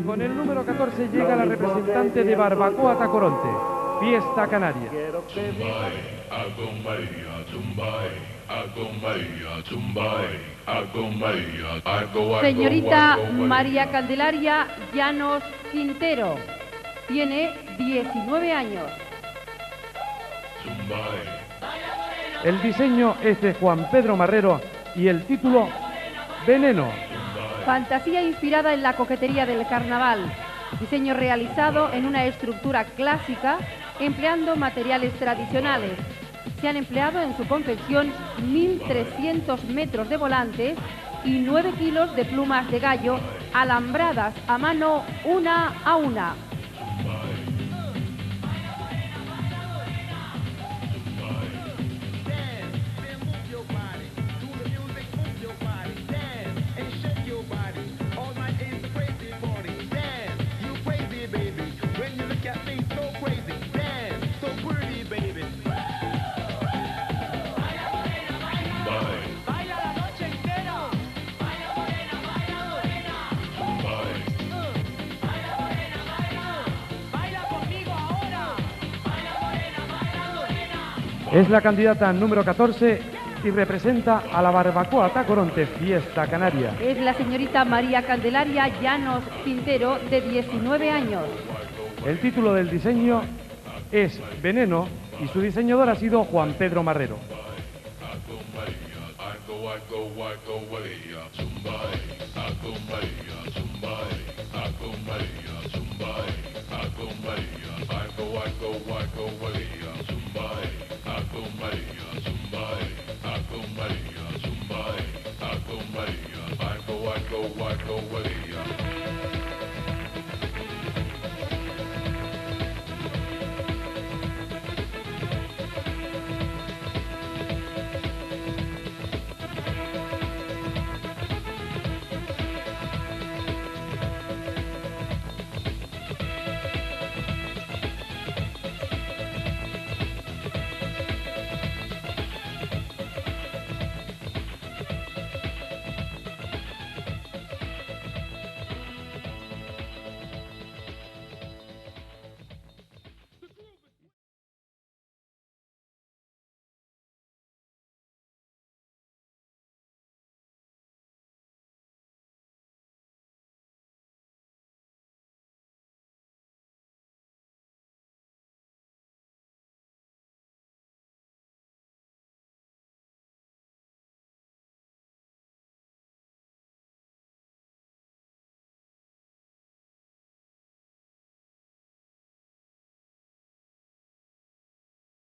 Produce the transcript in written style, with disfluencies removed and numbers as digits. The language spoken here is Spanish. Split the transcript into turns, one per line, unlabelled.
Con el número 14 llega la representante de Barbacoa Tacoronte, Fiesta Canaria.
Señorita María Candelaria Llanos Quintero, tiene 19 años.
El diseño es de Juan Pedro Marrero y el título, Veneno.
Fantasía inspirada en la coquetería del carnaval. Diseño realizado en una estructura clásica empleando materiales tradicionales. Se han empleado en su confección 1.300 metros de volantes y 9 kilos de plumas de gallo alambradas a mano una a una.
Es la candidata número 14 y representa a la Barbacoa Tacoronte Fiesta Canaria.
Es la señorita María Candelaria Llanos Quintero, de 19 años.
El título del diseño es Veneno y su diseñador ha sido Juan Pedro Marrero.
Maria,